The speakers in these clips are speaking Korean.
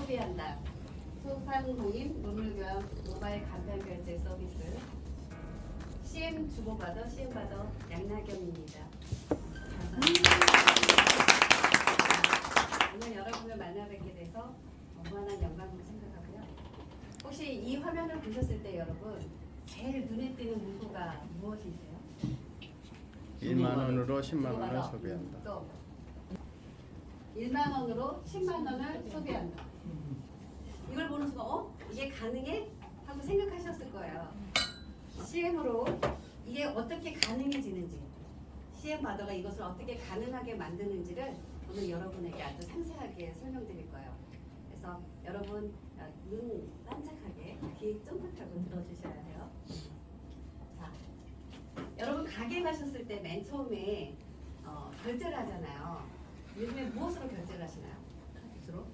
소비한다. 소상공인 물물교환 모바일 간편결제 서비스 CM 주고받아 CM받아 양나경입니다. 오늘 여러분을 만나뵙게 돼서 무한한 영광으로 생각하고요. 혹시 이 화면을 보셨을 때 여러분 제일 눈에 띄는 문구가 무엇이세요? 1만 원으로 10만 원을 소비한다. 또 1만 원으로 10만 원을 소비한다. 이걸 보는 순간 이게 가능해? 하고 생각하셨을 거예요. CM으로 이게 어떻게 가능해지는지, CM 바더가 이것을 어떻게 가능하게 만드는지를 오늘 여러분에게 아주 상세하게 설명드릴 거예요. 그래서 여러분 눈 반짝하게 귀 쫑긋하고 들어주셔야 해요. 자, 여러분 가게 가셨을 때 맨 처음에 결제를 하잖아요. 요즘에 무엇으로 결제를 하시나요? 주로?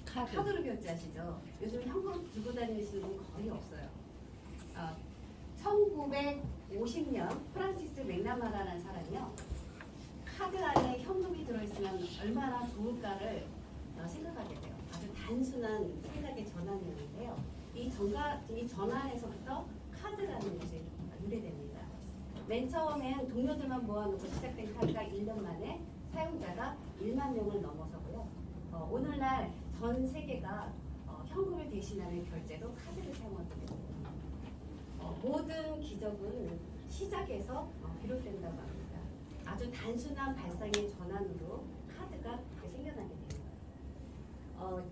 카드로 결제하시죠. 요즘 현금 들고 다니시는 분 거의 없어요. 1950년 프란시스 맥나마라는 사람이요. 카드 안에 현금이 들어있으면 얼마나 좋을까를 생각하게 돼요. 아주 단순한 생각의 전환이었는데요. 이 전환에서부터 카드라는 것이 유래됩니다. 맨 처음엔 동료들만 모아놓고 시작된 카드가 1년 만에 사용자가 1만 명을 넘어서고요. 오늘날 전 세계가 현금을 대신하는 결제로 카드를 사용하게 됩니다. 모든 기적은 시작에서 비롯된다고 합니다. 아주 단순한 발상의 전환으로 카드가 생겨나게 됩니다.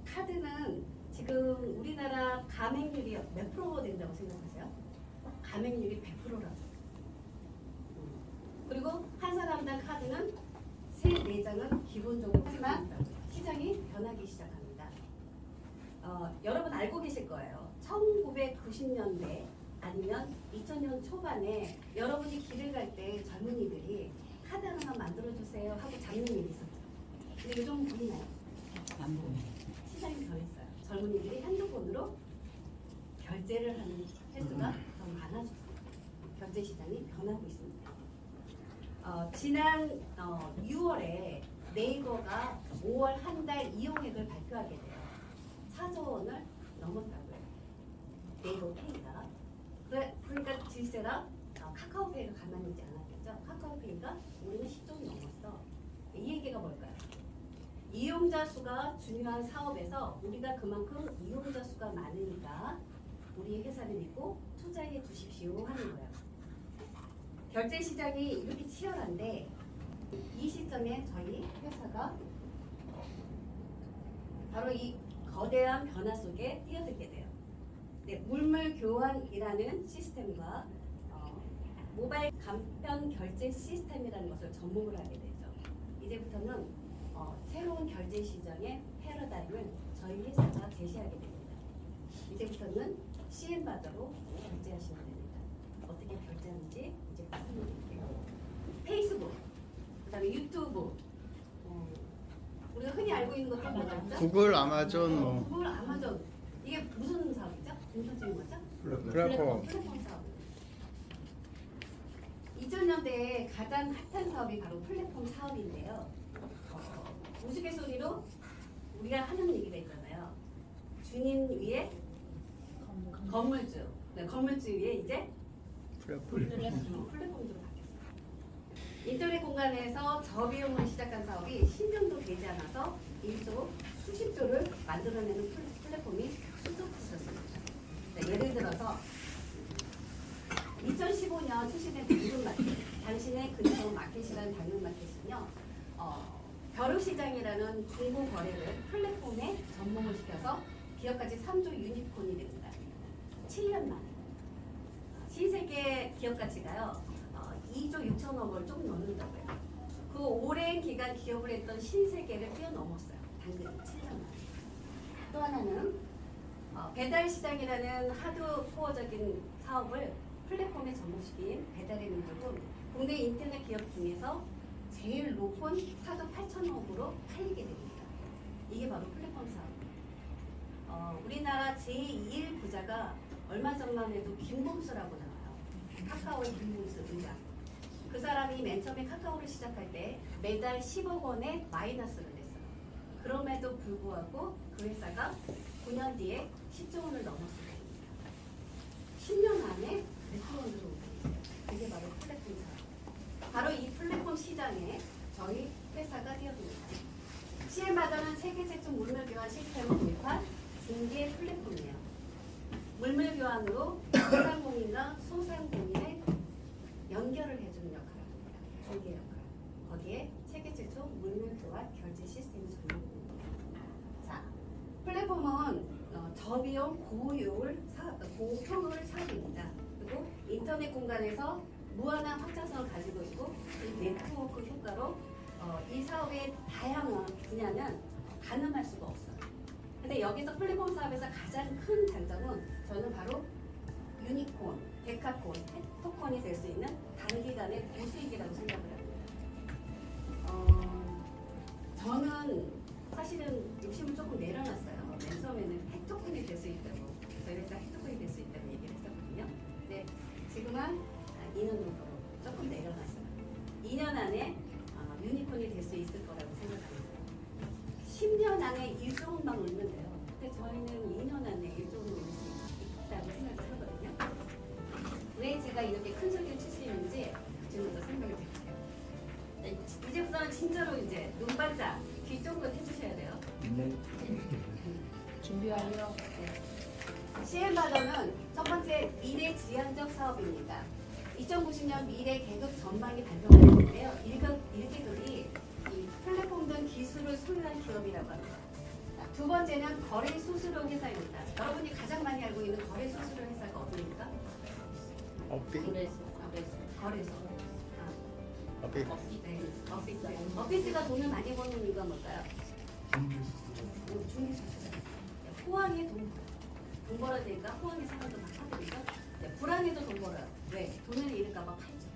카드는 지금 우리나라 가맹률이 몇 프로 된다고 생각하세요? 가맹률이 100%라고. 그리고 한 사람당 카드는 3, 4장은 기본적으로 하지만 시장이 변하기 시작합니다. 여러분 알고 계실 거예요. 1990년대 아니면 2000년 초반에 여러분이 길을 갈 때 젊은이들이 카드 하나만 만들어주세요 하고 잡는 일이 있었죠. 근데 요즘 보이나요? 안 보여요. 시장이 변했어요. 젊은이들이 핸드폰으로 결제를 하는 횟수가 더 많아졌어요. 결제 시장이 변하고 있습니다. 지난 6월에 네이버가 5월 한 달 이용액을 발표하게 돼요. 4조 원을 넘었다고요. 네이버 페이가. 그러니까 질세라 카카오페이가 가만히 있지 않았겠죠. 카카오페이가 우리는 10조 원 넘었어. 이 얘기가 뭘까요? 이용자 수가 중요한 사업에서 우리가 그만큼 이용자 수가 많으니까 우리 회사를 믿고 투자해 주십시오 하는 거예요. 결제 시장이 이렇게 치열한데 이 시점에 저희 회사가 바로 이 거대한 변화 속에 뛰어들게 돼요. 네, 물물 교환이라는 시스템과 모바일 간편 결제 시스템이라는 것을 접목을 하게 되죠. 이제부터는 새로운 결제 시장의 패러다임을 저희 회사가 제시하게 됩니다. 이제부터는 CM 바더로 결제하시면 됩니다. 어떻게 결제하는지 이제 설명드릴게요. 페이스북, 그다음에 유튜브, 우리가 흔히 알고 있는 것들 뭐가 있죠? 구글, 아마존, 구글, 아마존. 이게 무슨 사업이죠? 공통적인 거죠? 플랫폼. 플랫폼 사업. 2000년대에 가장 핫한 사업이 바로 플랫폼 사업인데요. 우스갯소리로 우리가 하는 얘기가 있잖아요. 주님 위에 건물주. 네, 건물주 위에 이제 플랫폼주로 바뀌었어요. 인터넷 공간에서 저비용으로 시작한 사업이 10년도 되지 않아서 1조, 수십조를 만들어내는 플랫폼이 수두룩 있었습니다. 네, 예를 들어서 2015년 출시된 당근마켓, 당신의 근처 마켓이라는 당근마켓은요, 벼룩시장이라는 중고 거래를 플랫폼에 접목을 시켜서 기업가치 3조 유니콘이 됩니다. 7년 만에. 신세계 기업가치가요, 2조 6천억을 좀 넘는다고요. 그 오랜 기간 기업을 했던 신세계를 뛰어넘었어요. 당근이 7년 만에. 또 하나는 배달시장이라는 하드코어적인 사업을 플랫폼의 접목시킨 배달의 민족은 국내 인터넷 기업 중에서 제일 높은 4조 8천억으로 팔리게 됩니다. 이게 바로 플랫폼 사업. 우리나라 제2일 부자가 얼마 전만 해도 김범수라고 나와요. 카카오의 김범수 부자. 그 사람이 맨 처음에 카카오를 시작할 때 매달 10억 원의 마이너스를 냈어요. 그럼에도 불구하고 그 회사가 9년 뒤에 10조 원을 넘었습니다. 10년 안에 100%로 들어오고 그게 바로 플랫폼 사업. 바로 이 플랫폼 시장에 저희 회사가 뛰어듭니다. CM바다는 세계 최초 물물 교환 시스템을 도입한 중개 플랫폼이에요. 물물 교환으로 소상공인과 소상공인의 연결을 해주는 역할을 합니다. 중개 역할. 거기에 세계 최초 물물 교환 결제 시스템이 적용됩니다. 자, 플랫폼은 저비용 고효율 사업입니다. 그리고 인터넷 공간에서 무한한 확장성을 가지고 있고 이 네트워크 효과로 이 사업의 다양한 분야는 가늠할 수가 없어요. 근데 여기서 플랫폼 사업에서 가장 큰 장점은 저는 바로 유니콘, 데카콘, 헥토콘이 될 수 있는 단기간의 고수익이라고 생각을 합니다. 저는 사실은 욕심을 조금 내려놨어요. 맨 처음에는 헥토콘이 될 수 있다고 저희 회사 헥토콘이 될 수 있다고 얘기를 했었거든요. 근데 지금은 2년 정도로 조금 내려놨어요. 2년 안에 유니콘이 될 수 있을 거라고 생각합니다. 10년 안에 1조원만 올면 돼요. 근데 저희는 2년 안에 1조원 올릴 수 있다고 생각을 하거든요. 왜 제가 이렇게 큰 소리를 칠 수 있는지 지금부터 설명을 드릴게요. 이제부터는 진짜로 이제 눈 반짝, 귀 쫑긋 해주셔야 돼요. 네. 준비 완료. CM바더는 첫 번째 미래 지향적 사업입니다. 2090년 미래 계급 전망이 발표됐는데요. 1계급이 이 플랫폼 등 기술을 소유한 기업이라고 합니다. 두 번째는 거래 수수료 회사입니다. 여러분이 가장 많이 알고 있는 거래 수수료 회사가 어디입니까? 업비 거래소. 업비 네, 업비트. 업비트가 돈을 많이 버는 이유가 뭘까요? 중개수수료. 호황에 돈 벌어야 되니까 호황의 상황도 막 사들이죠. 네, 불황에도 돈 벌어요. 왜? 돈을 잃을까봐 팔죠.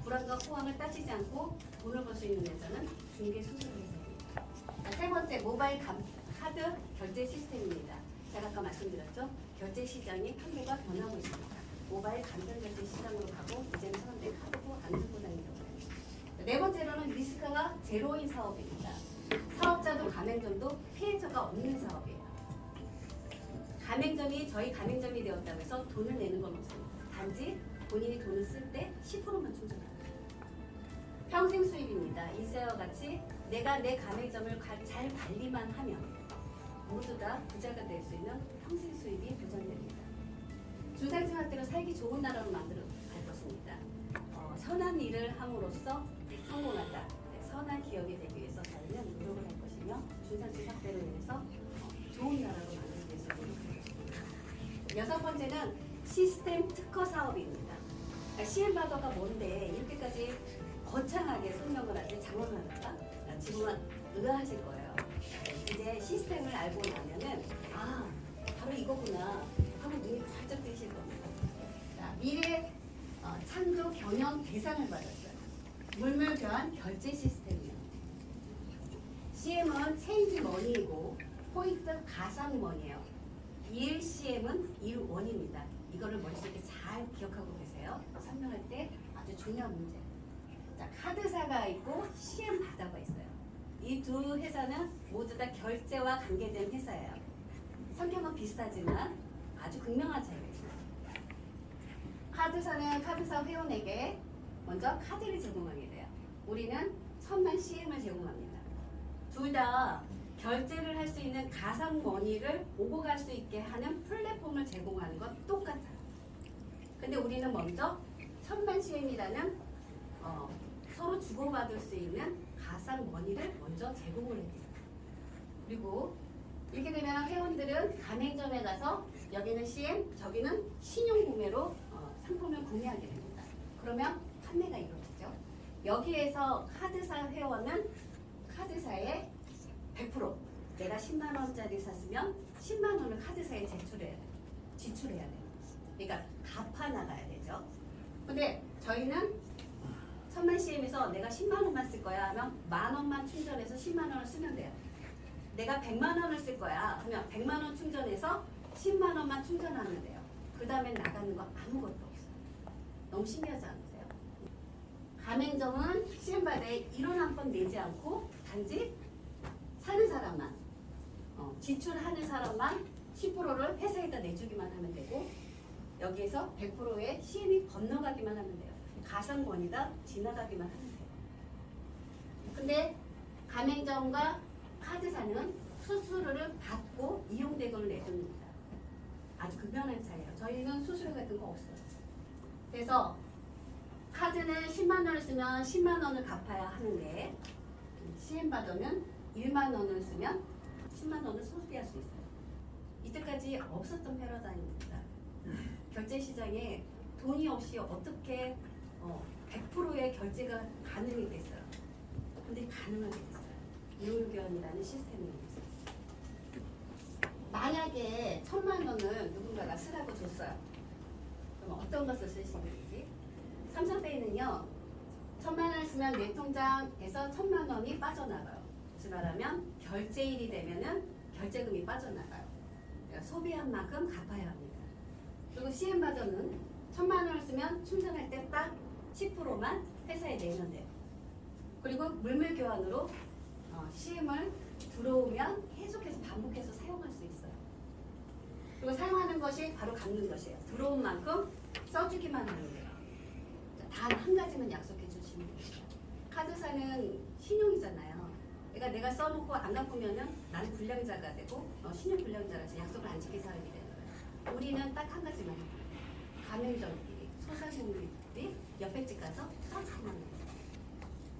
불황과 호황을 따지지 않고 돈을 벌 수 있는 회사는 중개수수료 회사입니다. 세 번째, 모바일 카드 결제 시스템입니다. 제가 아까 말씀드렸죠. 결제 시장이 판도가 변하고 있습니다. 모바일 간편 결제 시장으로 가고 이제는 사람들이 카드도 안 들고 다니려고 해요. 네 번째로는 리스크가 제로인 사업입니다. 사업자도 가맹점도 피해자가 없는 사업이에요. 가맹점이 저희 가맹점이 되었다고 해서 돈을 내는 건 없습니다. 단지 본인이 돈을 쓸 때 10%만 충전합니다. 평생 수입입니다. 이세와 같이 내가 내 가맹점을 잘 관리만 하면 모두 다 부자가 될 수 있는 평생 수입이 보장됩니다. 중산층한테는 살기 좋은 나라로 만들어 갈 것입니다. 선한 일을 함으로써 성공한다. 선한 기업이 되기 위해서 저희는 노력을 할 것이며 중산층 확대로 인해서 좋은 나라로 만들기 위해서 노력할 것입니다. 여섯 번째는 시스템 특허 사업입니다. CM바더가 뭔데 이렇게까지 거창하게 설명을 하지 장원하니까 지금은 의아하실 거예요. 이제 시스템을 알고 나면은 바로 이거구나 하고 눈이 활짝 뜨실 겁니다. 자, 미래 창조 경영 대상을 받았어요. 물물 교환 결제 시스템이요. CM은 체인지 머니이고 포인트 가상 머니예요. 1CM은 1원입니다. 이거를 머릿속에 잘 기억하고 계세요. 설명할 때 아주 중요한 문제. 자, 카드사가 있고 CM 바다가 있어요. 이 두 회사는 모두 다 결제와 관계된 회사예요. 성격은 비슷하지만 아주 극명한 차이가 있습니다. 카드사는 카드사 회원에게 먼저 카드를 제공하게 돼요. 우리는 1000만 CM을 제공합니다. 둘 다 결제를 할 수 있는 가상 머니를 오고 갈 수 있게 하는 플랫폼을 제공하는 건 똑같아요. 근데 우리는 먼저 1000만 CM이라는 서로 주고받을 수 있는 가상 머니를 먼저 제공을 해요. 그리고 이렇게 되면 회원들은 가맹점에 가서 여기는 CM, 저기는 신용 구매로 상품을 구매하게 됩니다. 그러면 판매가 이루어지죠. 여기에서 카드사 회원은 카드사에 100% 내가 10만 원짜리 샀으면 10만 원을 카드사에 지출해야 돼요. 그러니까 갚아 나가야 되죠. 근데 저희는 1000만 CM에서 내가 10만 원만 쓸 거야 하면 만 원만 충전해서 10만 원을 쓰면 돼요. 내가 100만 원을 쓸 거야 하면 100만 원 충전해서 10만 원만 충전하면 돼요. 그 다음에 나가는 거 아무것도 없어요. 너무 신기하지 않으세요? 가맹점은 CM바드에 1원 한 번 내지 않고 단지 사는 사람만 지출하는 사람만 10%를 회사에다 내주기만 하면 되고 여기에서 100%의 CM이 건너가기만 하면 돼요. 가상권이다 지나가기만 하면 돼요. 근데 가맹점과 카드사는 수수료를 받고 이용대금을 내줍니다. 아주 극명한 차이예요. 저희는 수수료 같은 거 없어요. 그래서 카드는 10만 원을 쓰면 10만 원을 갚아야 하는데 CM바드는 1만 원을 쓰면 10만 원을 소비할 수 있어요. 이때까지 없었던 패러다임입니다. 결제 시장에 돈이 없이 어떻게 100%의 결제가 가능이 됐어요. 근데 가능하게 됐어요. 이율교환이라는 시스템이 있어요. 만약에 1000만 원을 누군가가 쓰라고 줬어요. 그럼 어떤 것을 쓰시는지? 삼성페이는요. 1000만 원을 쓰면 내 통장에서 1000만 원이 빠져나가요. 즉 말하면 결제일이 되면은 결제금이 빠져나가요. 그러니까 소비한 만큼 갚아야 합니다. 그리고 CM바드는 1000만 원을 쓰면 충전할 때 딱 10%만 회사에 내면 돼요. 그리고 물물교환으로 CM을 들어오면 계속해서 반복해서 사용할 수 있어요. 그리고 사용하는 것이 바로 갚는 것이에요. 들어온 만큼 써주기만 하는 거예요. 단 한 가지만 약속해 주시면 됩니다. 카드사는 신용이잖아요. 그러니까 내가 써놓고 안 갚으면은 나는 불량자가 되고 신용 불량자라서 약속을 안 지킨 사람이 되는 거예요. 우리는 딱 한 가지만 해요. 가맹점끼리 소상공인들이 옆에 집 가서 써주기만 해요.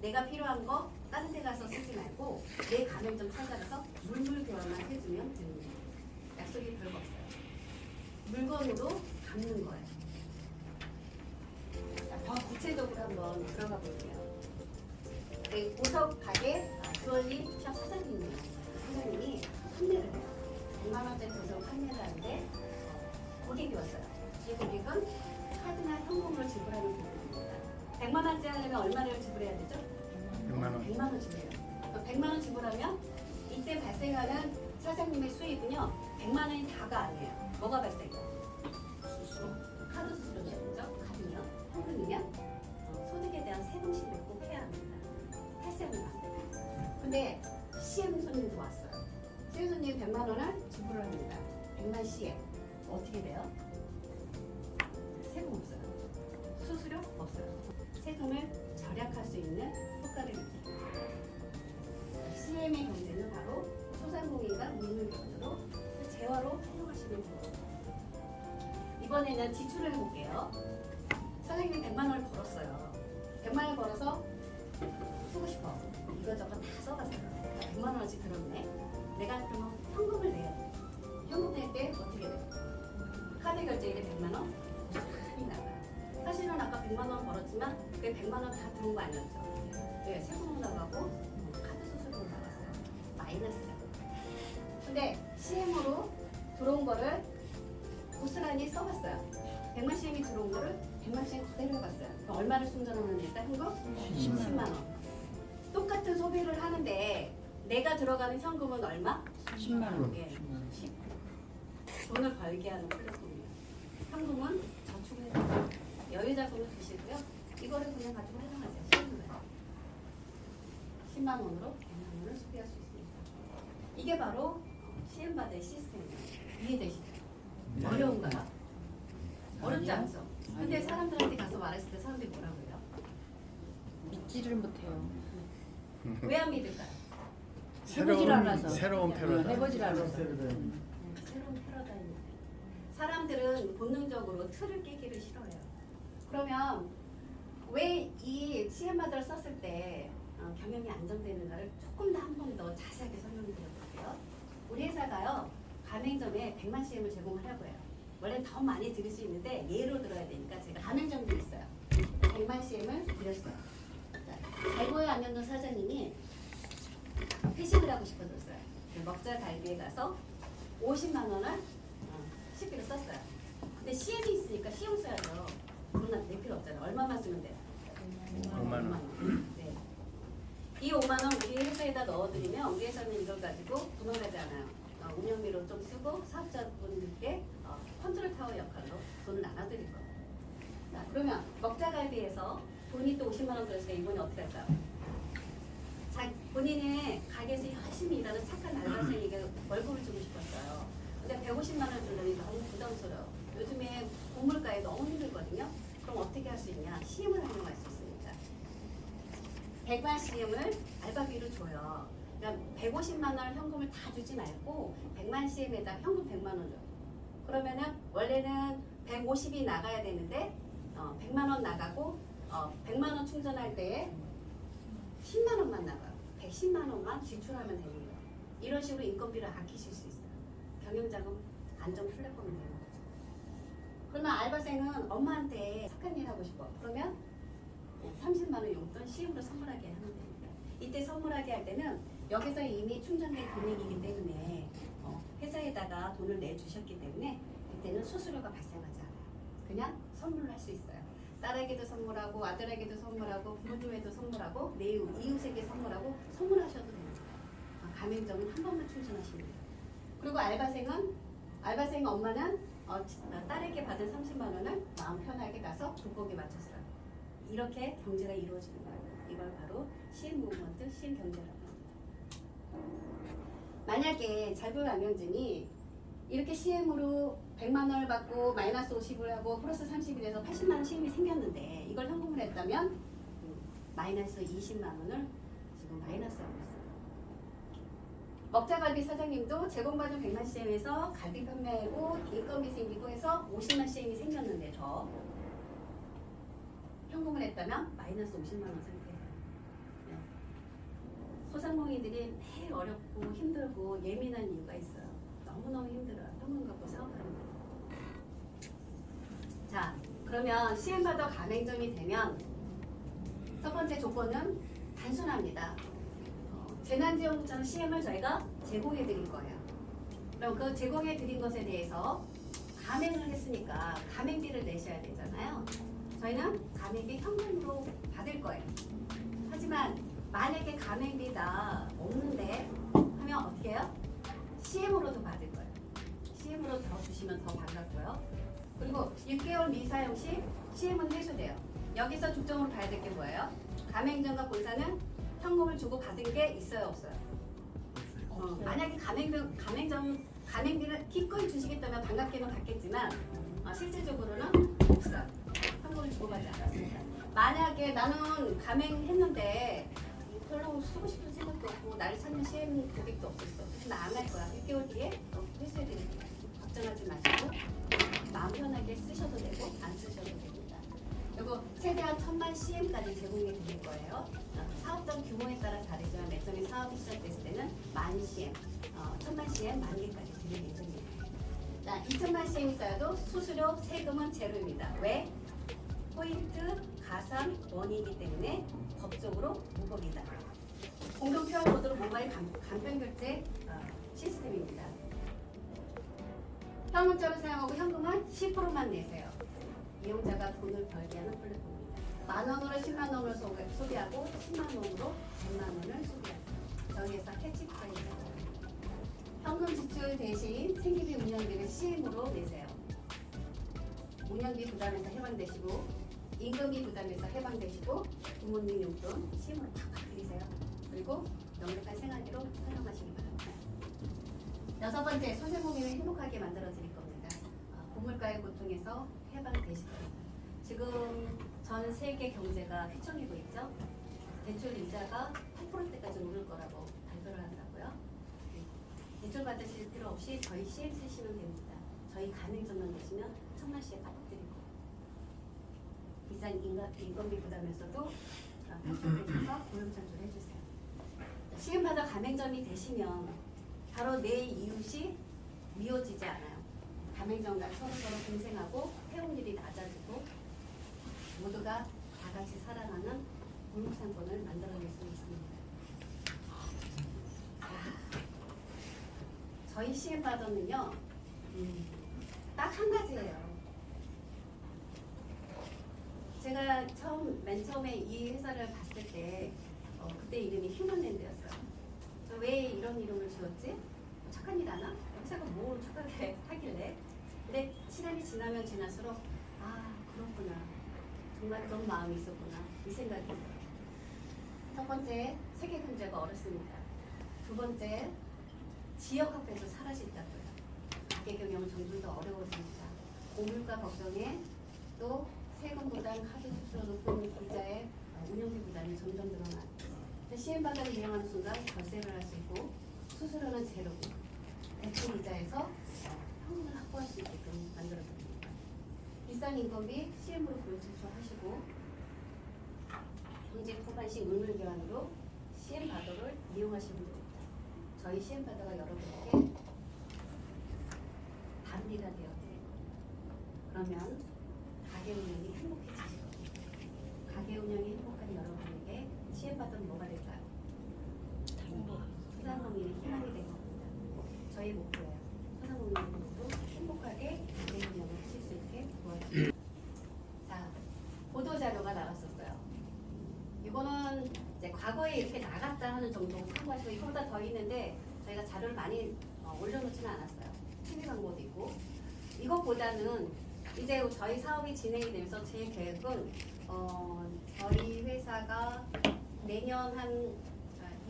내가 필요한 거 다른 데 가서 쓰지 말고 내 가맹점 찾아가서 물물 교환만 해주면 됩니다. 약속이 별거 없어요. 물건으로 갚는 거예요. 자, 더 구체적으로 한번 들어가 볼게요. 네, 보석 가게 주얼리 샵 사장님이에요. 사장님이 판매를 해요. 100만 원짜리 보석 판매를 하는데 고객이 왔어요. 이 고객은 카드나 현금으로 지불하는 고객입니다. 100만 원짜리 하려면 얼마를 지불해야 되죠? 100만 원. 100만 원 지불해요. 100만 원 지불하면 이때 발생하는 사장님의 수익은요 100만 원이 다가 아니에요. 뭐가 발생해요? 수수료. 카드 수수료죠. 카드면 현금이면 소득에 대한 세금신을 꼭 해야 합니다. 탈세하면 안 돼요. 근데 CM 손님도 왔어요. CM 손님 100만 원을 지불을 합니다. 100만 CM 어떻게 돼요? 세금 없어요. 수수료 없어요. 세금을 절약할 수 있는 효과를 입니다. CM의 경제는 바로 소상공인과 물물교환으로 재화로 사용하시면 됩니다. 이번에는 지출을 해볼게요. 사장님이 100만 원을 벌었어요. 100만 원을 벌어서 쓰고 싶어. 이거저거 다 써봤어요. 100만 원어치 들었네. 내가 그러면 현금을 내야 돼. 현금 낼 때 어떻게 돼? 카드 결제일에 100만 원? 많이 나가요. 사실은 아까 100만 원 벌었지만 그 100만 원 다 들어온 거 아니었죠? 네, 세금도 나가고 카드 수수료도 나갔어요. 마이너스가. 근데 CM으로 들어온 거를 고스란히 써봤어요. 100만 CM이 들어온 거를 100만 CM 그대로 해봤어요. 그럼 얼마를 충전하면 일단 현금? 10만 원. 똑같은 소비를 하는데 내가 들어가는 현금은 얼마? 10만 원. 예, 10. 돈을 벌게 하는 플랫폼이에요. 현금은 저축을 여유자금을 주시고요. 이거를 그냥 가지고 활용하세요. 10만 원으로 100만 원을 소비할 수 있습니다. 이게 바로 CM바드의 시스템이에요. 이해되시죠? 네. 어려운가요? 어렵지 않죠? 근데 사람들한테 가서 말했을 때 사람들이 뭐라고 해요? 믿지를 못해요. 왜 안 믿을까요? 해보질 않아서. 새로운 패러다임. 해보질 않아서. 새로운 패러다임입니다. 사람들은 본능적으로 틀을 깨기를 싫어해요. 그러면 왜 이 CM바드를 썼을 때 경영이 안정되는가를 조금 더 한 번 더 자세하게 설명을 드려볼게요. 우리 회사가요 가맹점에 100만 CM을 제공하려고 해요. 원래는 더 많이 드릴 수 있는데 예로 들어야 되니까 제가 가맹점도 있어요. 100만 CM을 드렸어요. 잘 보여 안현동 사장님이 회식을 하고 싶어졌어요. 먹자 갈비에 가서 50만 원을 식비로 썼어요. 근데 밑에 CM이 있으니까 CM 써야죠. 그러나 낼 필요 없잖아요. 얼마만 쓰면 돼요? 5만 원. 네. 이 5만 원 우리 회사에다 넣어드리면 우리 회사는 이걸 가지고 도망가지 않아요. 운영비로 좀 쓰고 사업자분들께 컨트롤 타워 역할로 돈을 나눠드릴 거예요. 자, 그러면 먹자갈비에서 돈이 또 50만 원 들었으니까 이번에 어떻게 할까요? 자, 본인의 가게에서 열심히 일하는 착한 알바생에게 월급을 주고 싶었어요. 근데 150만 원 주려니 너무 부담스러워요. 요즘에 고물가에 너무 힘들거든요. 그럼 어떻게 할 수 있냐? CM을 활용할 수 있습니다. 100만 CM을 알바비로 줘요. 그러니까 150만 원 현금을 다 주지 말고 100만 CM에다 현금 100만 원 줘요. 그러면은 원래는 150이 나가야 되는데 100만 원 나가고 100만 원 충전할 때에 10만 원만 나가요. 110만 원만 지출하면 되는 거예요. 이런 식으로 인건비를 아끼실 수 있어요. 경영자금 안정 플랫폼이 되는 거죠. 그러면 알바생은 엄마한테 착한 일 하고 싶어. 그러면 30만 원 용돈 CM으로 선물하게 하면 됩니다. 이때 선물하게 할 때는 여기서 이미 충전된 금액이기 때문에 회사에다가 돈을 내주셨기 때문에 이때는 수수료가 발생하지 않아요. 그냥 선물을 할 수 있어요. 딸에게도 선물하고 아들에게도 선물하고 부모님에게도 선물하고 내 이웃에게 선물하고 선물하셔도 됩니다. 가맹점은 한 번만 충전하시면 돼요. 그리고 알바생 엄마는 딸에게 받은 30만 원을 마음 편하게 가서 돈복에 맞췄어요. 이렇게 경제가 이루어지는 거예요. 이걸 바로 CM 무브먼트, CM 경제라고 합니다. 만약에 잘불가맹점이 이렇게 CM으로 100만 원을 받고 마이너스 50을 하고 플러스 30이 돼서 80만 원 CM이 생겼는데 이걸 현금을 했다면 마이너스 20만 원을 지금 마이너스하고 있어요. 먹자갈비 사장님도 제공받은 100만 CM에서 갈비 판매하고 인건비 생기고 해서 50만 CM이 생겼는데 저 현금을 했다면 마이너스 50만 원 상태예요. 네. 소상공인들이 매일 어렵고 힘들고 예민한 이유가 있어요. 너무너무 힘들어요. 현금 갖고 사업하는 거. 자, 그러면 CM받아 가맹점이 되면 첫 번째 조건은 단순합니다. 재난지원구청 CM을 저희가 제공해 드릴 거예요. 그럼 그 제공해 드린 것에 대해서 가맹을 했으니까 가맹비를 내셔야 되잖아요. 저희는 가맹비 현금으로 받을 거예요. 하지만 만약에 가맹비가 없는데 하면 어떻게 해요? CM으로도 받을 거예요. CM으로 들어주시면 더 반갑고요. 그리고 6개월 미사용 시 CM은 회수돼요. 여기서 중점으로 봐야 될 게 뭐예요? 가맹점과 본사는 현금을 주고 받은 게 있어요, 없어요? 만약에 가맹비를 기꺼이 주시겠다면 반갑게는 받겠지만 실질적으로는 없어요. 현금을 주고받지 않았습니다. 만약에 나는 가맹했는데 별로 쓰고 싶은 생각도 없고 나를 찾는 CM 고객도 없었어. 그래서 나 안 할 거야. 6개월 뒤에 회수해드릴게요. 걱정하지 마시고 마음 편하게 쓰셔도 되고 안 쓰셔도 됩니다. 그리고 최대한 1000만 CM까지 제공해 드릴 거예요. 사업장 규모에 따라 다르지만 매점이 사업이 시작됐을 때는 10,000 CM, 1000만 CM 10,000개까지 드릴 예정입니다. 자, 2000만 CM이 쌓여도 수수료, 세금은 제로입니다. 왜? 포인트, 가상, 원이기 때문에 법적으로 무법이다. 공동 QR 코드로 모바일 간편 결제 시스템입니다. 현금자를 사용하고 현금은 10%만 내세요. 이용자가 돈을 벌게 하는 플랫폼입니다. 10,000원으로 10만 원을 소비하고 10만 원으로 100만 원을 소비합니다. 저희에서 캐치프라이즈. 현금 지출 대신 생기비 운영비를 CM으로 내세요. 운영비 부담에서 해방되시고 임금비 부담에서 해방되시고 부모님 용돈 CM으로 팍팍 드리세요. 그리고 명백한 생활비로 사용하시기 바랍니다. 6번째, 소상공인을 행복하게 만들어 드릴 겁니다. 고물가의 고통에서 해방되실 겁니다. 지금 전 세계 경제가 휘청이고 있죠. 대출 이자가 8%대까지 오를 거라고 발표를 한다고요. 대출 받으실 필요 없이 저희 CM 쓰시면 됩니다. 저희 가맹점만 되시면 1000만 CM 팍팍 드릴 거예요. 비싼 인건비 부담에서도 탁탁해서 고용 창출을 해주세요. CM 받아 가맹점이 되시면 바로 내 이웃이 미워지지 않아요. 가맹점과 서로서로 공생하고 해운일이 낮아지고 모두가 다 같이 살아가는 골목상권을 만들어낼 수 있습니다. 저희 CM 받아는요 딱 한 가지예요. 제가 맨 처음에 이 회사를 봤을 때 그때 이름이 휴먼랜드였어요. 왜 이런 이름을 지었지? 착한 일 하나? 회사가 뭘 착하게 하길래? 근데 시간이 지나면 지날수록 아 그렇구나. 정말 그런 마음이 있었구나. 이 생각이 들어요. 첫 번째, 세계 경제가 어렵습니다. 두 번째, 지역 화폐도 사라진다고요. 가계 경영은 점점 더 어려워집니다. 고물가 걱정에 또 세금 부담, 카드 수수료 높은 이자의 운영비 부담이 점점 늘어나요. 시행받아를 이용하는 순간 절세를 할 수 있고 수수료는 제로고 대출 이자에서 현금을 확보할 수 있게끔 만들어줍니다. 비싼 인건비 CM으로 고용 창출하시고 경제 후반식 물물교환으로 CM바더를 이용하시면 됩니다. 저희 CM바더가 여러분에게 단비가 되어 그러면 가게 운영이 행복해지실 겁니다. 가게 운영이 행복한 여러분에게 CM바더는 뭐가 될까요? 소상공인의 희망이 될 겁니다. 저희 목표예요. 소상공인들 모두 행복하게 가게 운영을 하실 수 있게 도와드립니다. 자, 보도자료가 나갔었어요. 이거는 이제 과거에 이렇게 나갔다 하는 정도 참고하시고 이거보다 더 있는데 저희가 자료를 많이 올려놓지는 않았어요. TV 광고도 있고 이것보다는 이제 저희 사업이 진행이 되면서 제 계획은 저희 회사가 내년 한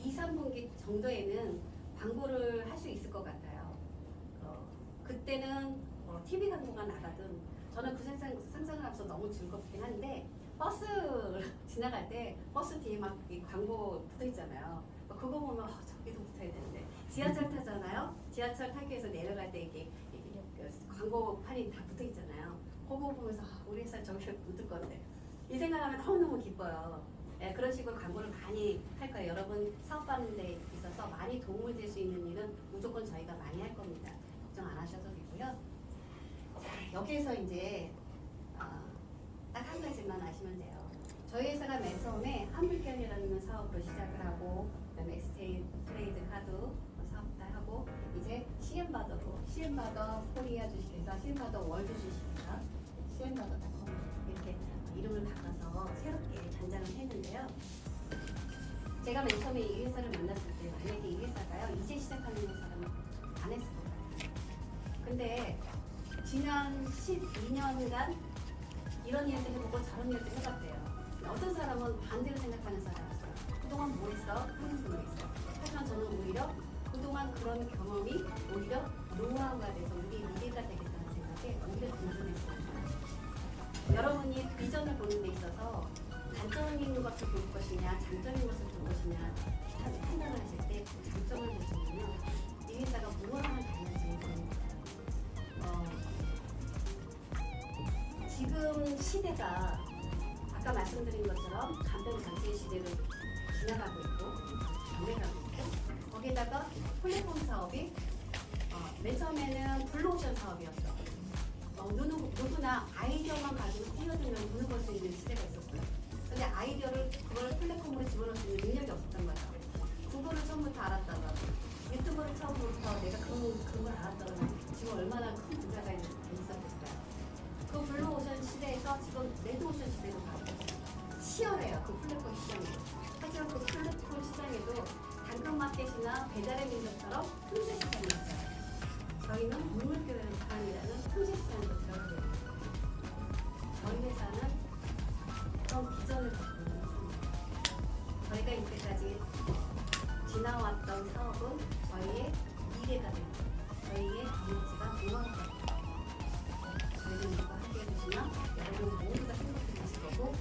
2, 3분기 정도에는 광고를 할 수 있을 것 같아요. 그때는 TV 광고가 나가든 저는 그 상상을 하면서 너무 즐겁긴 한데 버스 지나갈 때 버스 뒤에 막 이 광고 붙어 있잖아요. 그거 보면 저기도 붙어야 되는데 지하철 타잖아요. 지하철 타기 위해서 내려갈 때 이게 광고판이 다 붙어 있잖아요. 그거 보면서 우리 회사 저기 붙을 건데 이 생각하면 너무너무 기뻐요. 네, 그런 식으로 광고를 많이 할 거예요. 여러분 사업하는 데 있어서 많이 도움을 줄 수 있는 일은 무조건 저희가 많이 할 겁니다. 걱정 안 하셔도 되고요. 자, 여기에서 이제 딱 한 가지만 아시면 돼요. 저희 회사가 맨 처음에 한불견이라는 사업으로 시작을 하고 그다음에 엑스테이 트레이드 카드 사업도 하고 이제 CM바더로 CM바더 코리아 주식회사, CM바더 월드 주식회사, CM바더.com 이렇게 이름을 바꿔서 새롭게 단장을 했는데요. 제가 맨 처음에 이 회사를 만났을 때 만약에 이 회사가요 이제 시작하는 회사라면 안 했을 것 같아요. 근데 지난 12년간 이런 일도 해보고 저런 일도 해봤대요. 어떤 사람은 반대로 생각하는 사람이 있어요. 그동안 뭐 했어? 하는 분이 있어요. 하지만 저는 오히려 그동안 그런 경험이 오히려 노하우가 돼서 우리 미래가 되겠다는 생각에 오히려 든든했어요. 여러분이 비전을 보는 데 있어서 단점이 있는 것을 볼 것이냐 장점인 것을 볼 것이냐 판단을 하실 때 장점을 보시면요 이 회사가 무엇을 가능성이 지금 시대가 아까 말씀드린 것처럼 간편 전체 시대를 지나가고 있고 변해가고 있고 거기다가 플랫폼 사업이 맨 처음에는 블루오션 사업이었어. 누구나 아이디어만 가지고 뛰어들면 돈을 벌 수 있는 시대가 있었고요. 근데 아이디어를 그걸 플랫폼으로 집어넣을 수 있는 능력이 없었던 거죠. 구글을 처음부터 알았다가 유튜브를 처음부터 내가 그걸 알았다가 지금 얼마나 큰 부자가 있었겠어요. 그 블루오션 시대에서 지금 레드오션 시대로 가고 치열해요. 그 플랫폼 시장이. 하지만 그 플랫폼 시장에도 당근마켓이나 배달의 민족처럼 틈새 시장이 있어요. 저희는 물물교환이라는 틈새 시장으로 들어가게 됩니다. 저희 회사는 그런 비전을 갖고 있습니다. 저희가 이때까지 지나왔던 사업은 저희의 미래가 됩니다. 저희의 에너지가 노하우가 됩니다. 저희는 이거 하게 해주시면 여러분 모두가 행복해지실 거고